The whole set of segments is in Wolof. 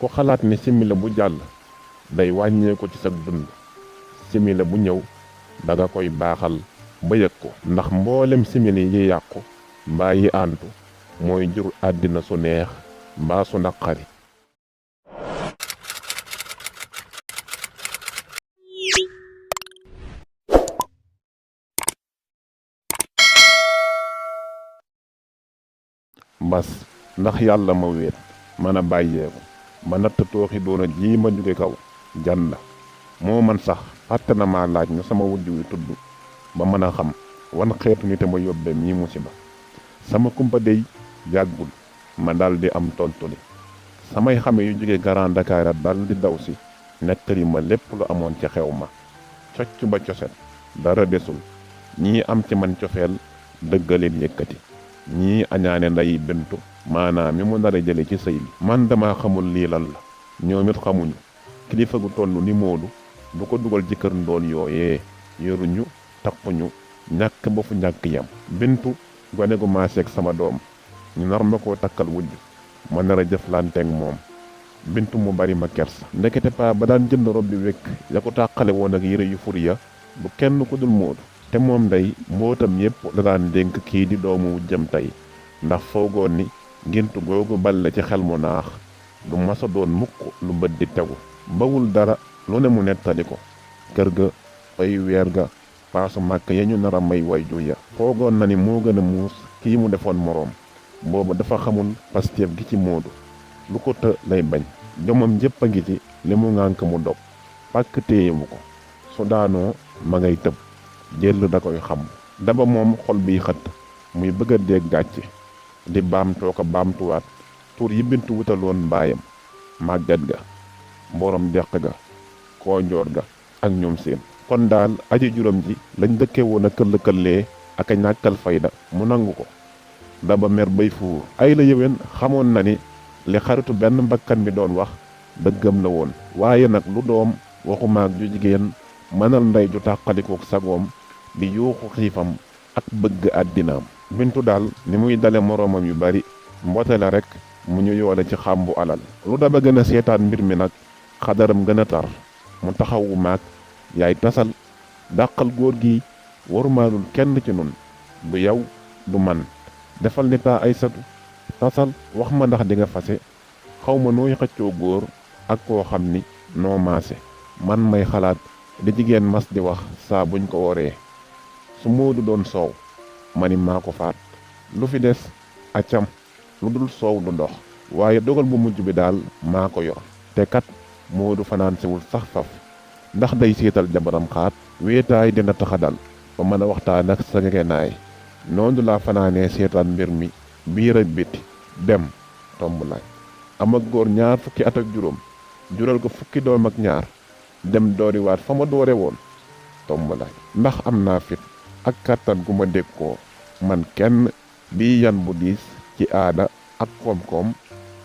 ku xalaat ni simila bu jàll day wàññeeku ci sa dund simila bu ñëw danga koy baaxal ba yëg ko ndax mboolem simili yi yàqu mbaa yi àntu mooy jur àddina su neex mbaa su naqari. mbas ndax yàlla ma wéet mën a bàyyeeku ma natt tooxi doona ji ma jóge kaw janna moo man sax fàtte na maa laaj na sama wujj wi tudd ba mën a xam wan xeetu nite ma yóbbe mii musiba sama kumpa dey yàggul ma daldi am tontu li samay xame yu jóge Grand Dakar daldi daw si nettali ma lépp lu amoon ci xew ma cocc ba coset dara desul ñii am ci man cofeel dëggaleen yëkkati ñii añaane nday bintu maanaam mi mu nara jële ci sëy bi man dama xamul lii lan la ñoom it xamuñu kilifa gu toll ni Moodu du ko dugal ci kër ndoon yooyee yoruñu takkuñu ñàkk ba fu ñàkk yam bintu gone gu maaseeg sama doom ñu nar ma koo takkal wujj ma nar a jëflanteeg moom bintu mu bari ma kersa ndekete paa ba daan jënd rob bi wekk ya ko tàqale woon ak yére yu fur ya bu kenn ku dul Moodu te moom day mbootam yépp da daan dénk kii di doomu wujjam tey ndax foogoon ni ngéntu googu balle ci xel mu naax du masa doon mukk lu bët di tegu bawul dara lu ne mu nettali ko kër ga ay weer ga paasu màkk ya ñu nar a may way ju ya foogoon na ni moo gën a muus kii mu defoon moroom boobu dafa xamul Pastef gi ci Moodu lu ko të lay bañ jomam jëpp a ngi ci li mu ngànk mu dog pàkk téyewu ko su daanoo ma ngay tëb jël da koy xam daba moom xol biy xët muy bëgg a dégg gàcce di baamtoo ko baamtuwaat tur yi bintu wutaloon mbaayam màggat ga mborom deq ga koonjoor ga ak ñoom seen kon daal aji juróom ji lañ dëkke woon a këll-këllee ak a ñàkkal fayda mu nangu ko daba mer bay fuur ay la yëwén xamoon na ni li xaritu benn mbakkan bi doon wax dëggam la woon waaye nag lu doom waxumaak ju jigéen mënal ndey ju tàqalikook sagoom di yuuxu xiifam ak bëgg àddinaam bintu daal ni muy dale moroomam yu bari mboote la rekk mu ñu yoole ci xàmbu alal lu daba gën a seetaan mbir mi nag xadaram gën a tar mu taxawu maag yaay tasal dàqal góor gi warumaalul kenn ci nun du yow du man defal ni taa ay satu tasal wax ma ndax di nga fase xaw ma nooy xëccoo góor ak koo xam ni noo maase man may xalaat di jigéen mas di wax saa buñ ko woree su Moodu doon soow ma ni maa ko faat lu fi des acam lu dul soow du ndox waaye dogal bu mujj bi daal maa ko yor te kat Moodu fanaan siwul sax faf ndax day seetal jabaram xaat wéetaay dina taxa dal ba mën a waxtaan ak sa ngegenaay noonu laa fanaanee seetaan mbir mi biir ak biti dem tomb laaj am ak góor ñaar fukki at ak juróom jural ko fukki doom ak ñaar dem dooriwaat fa ma doore woon tomb laaj ndax am naa fit ak kàttan gu ma dékkoo man kenn bii yan bu diis ci aada ak koom-koom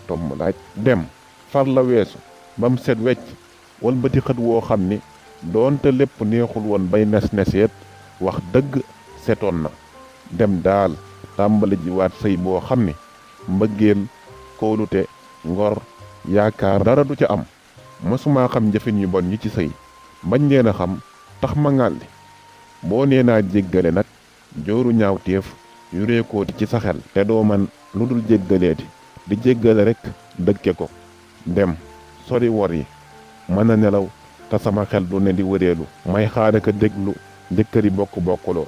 tomb laaj dem far la weesu bam set wecc walbati xët woo xam ni doonte lépp neexul woon bay nes-neseet wax dëgg setoon na dem daal tàmbali ji waat sëy boo xam ni mbëggeel kóolute ngor yaakaar dara du ca am mësumaa xam njëfin yu bon yi ci sëy bañ leen a xam tax ma ŋàlli boo nee naa jéggale nag jooru ñaaw téef yu réekooti ci sa xel te doo man lu dul jéggaleeti di jéggale rekk dëkke ko dem sori wor yi mën a nelaw te sama xel du ne di wëreelu may xaar ka déglu jëkkëri bokk-bokkuloo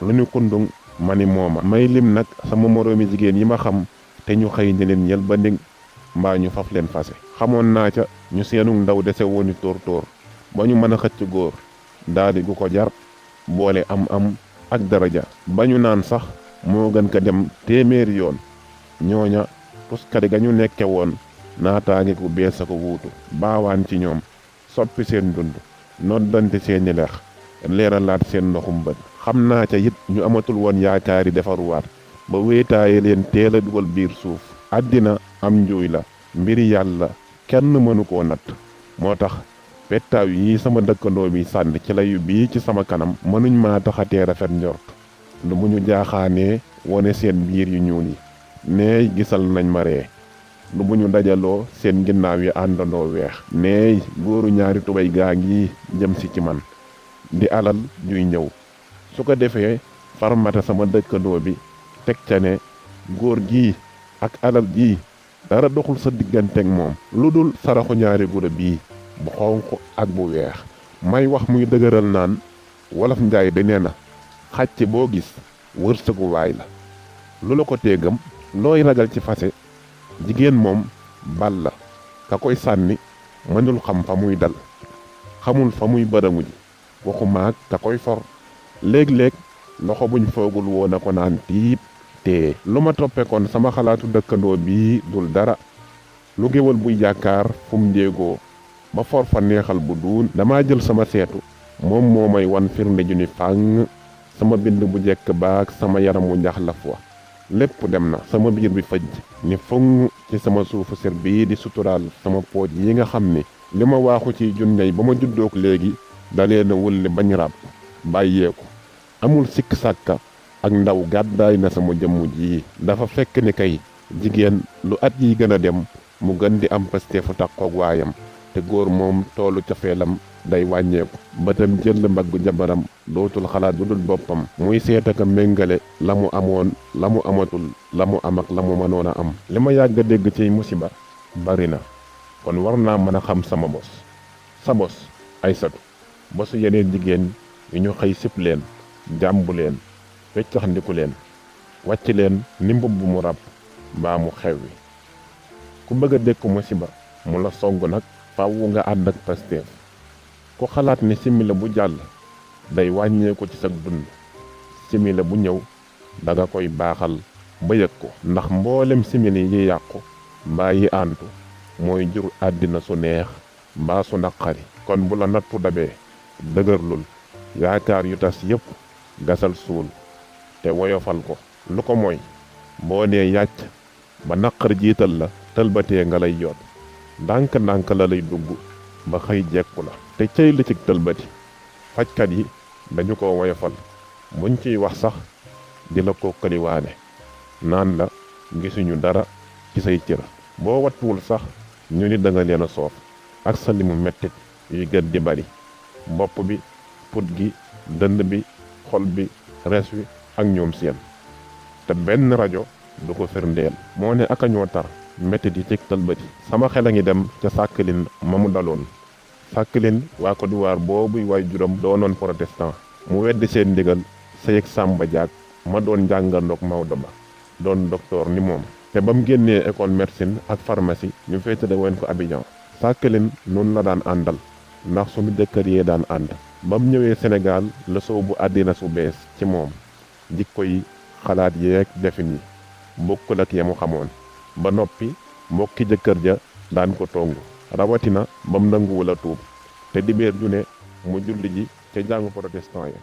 lu ñu kundung ma ni mooma may lim nag sama moroomi jigéen yi ma xam te ñu xëy ne leen yel ba ndég mbaa ñu faf leen fase xamoon naa ca ñu seenu ndaw dese wooni tóor ba ñu mën a xëcc góor daadi gu ko jar boole am ak daraja ba ñu naan sax moo gën ka dem téeméeri yoon ñooña tuskari ga ñu nekke woon naataange ku bees a ko wuutu baawaan ci ñoom soppi seen dund noddante seeni lex leeralaat seen ndoxum bët xam naa ca it ñu amatul woon yaakaari defaruwaat ba wéetaaye leen teel a dugal biir suuf àddina am njuuy la mbiri yàlla kenn mënu koo natt moo tax pettaaw yi sama dëkkandoo bi sànni ci layu bii ci sama kanam mënuñ maa taxatee rafet njort lu mu ñu jaaxaanee wone seen biir yu ñuul yi nee gisal nañ ma ree lu bu ñu dajaloo seen ginnaaw yi àndandoo weex neey góoru ñaari tubay gaa ngi jëm si ci man di alal juy ñëw su ko defee farmata sama dëkkandoo bi teg ca ne góor gii ak alal jii dara doxul sa digganteeg moom lu dul saraxu ñaari gura bii bu xonq ak bu weex may wax muy dëgëral naan wolof njaay di nee na xàcc boo gis wërsëgu waay la lu la ko téegam looy ragal ci fase jigéen moom bal la ka koy sànni mënul xam fa muy dal xamul fa muy bërëngu ji waxu maag ka koy for léeg-léeg loxo buñ foogul woon a ko naan tiib te lu ma toppe kon sama xalaatu dëkkandoo bii dul dara lu géwal buy yaakaar fu mu njéegoo ba for fa neexal bu duun dama jël sama seetu moom moo may wan firnde ju ni fàng sama bind bu jekk baak sama yaram wu njaxlaf wa lépp dem na sama biir bi fëj ni fung ci sama suufu sir bii di suturaal sama pooj yi nga xam ni li ma waaxu ci junney ba ma juddook léegi dalee na wulli bañ ràbb bàyyeeku amul sikk sàkka ak ndaw gàddaay na sama jëmm ji dafa fekk ni kay jigéen lu at yi gën a dem mu gën di am pasteefu takkoog waayam te góor moom toolu cofeelam day wàññeeku bëtam jël mbaggu jabaram dootul xalaat bu dul boppam muy seet ak a méngale la mu amoon la mu amatul la mu am ak la mu mënoon a am li ma yàgg a dégg ci musiba bari na kon war naa mën a xam sama bos sa bos Aysatu bosu yeneen jigéen yu ñu xëy sip leen jàmbu leen weccaxndiku leen wàcc leen ni mbubb mu ràbb mbaa mu xew wi ku bëgg a dékku musiba mu la song nag fàwwu nga ànd ak pasteef ku xalaat ni simila bu jàll day wàññeeku ci sa dund simila bu ñëw danga koy baaxal ba yëg ko ndax mboolem simili yi yàqu mbaa yi àntu mooy jur àddina su neex mbaa su naqari kon bu la nattu dabee dëgërlul yaakaar yu tas yépp gasal suul te woyofal ko lu ko mooy boo nee yàcc ba naqar jiital la tëlbatee nga lay yoot ndànk-ndànk la lay dugg ba xëy jekku la te cëy li ci tëlbati fajkat yi dañu ko woyofal buñ ciy wax sax di la ko kaliwaane naan la gisuñu dara ci say cër boo wattuwul sax ñu ni da nga leen a soof ak sa limu mettit yuy gën di bari bopp bi put gi dënd bi xol bi res wi ak ñoom seen te benn rajo du ko firndeel moo ne aka ñoo tar mettit yi ci tëlbati sama xel a ngi dem ca sàkkalin ma mu daloon sàkkalin waa Côte d'Ivoire boobuy waay juróom doonoon protestant mu weddi seen ndigal Seyeg Samba Diak ma doon njàngandoog Maodo Ba doon docteur ni moom te ba mu génnee école médecine ak pharmacie ñu féetale woon ko Abidjan sàkkalin noonu la daan àndal ndax suñu jëkkër yee daan ànd ba mu ñëwee Sénégal la soow bu àddina su bees ci moom jikko yi xalaat yeeg defin yi bokkul ak ya mu xamoon ba noppi mbokki jëkkër ja daan ko tongu rawatina ba mu nanguwul a tuub te dibéer ju ne mu julli ji ca jàngu protestant ya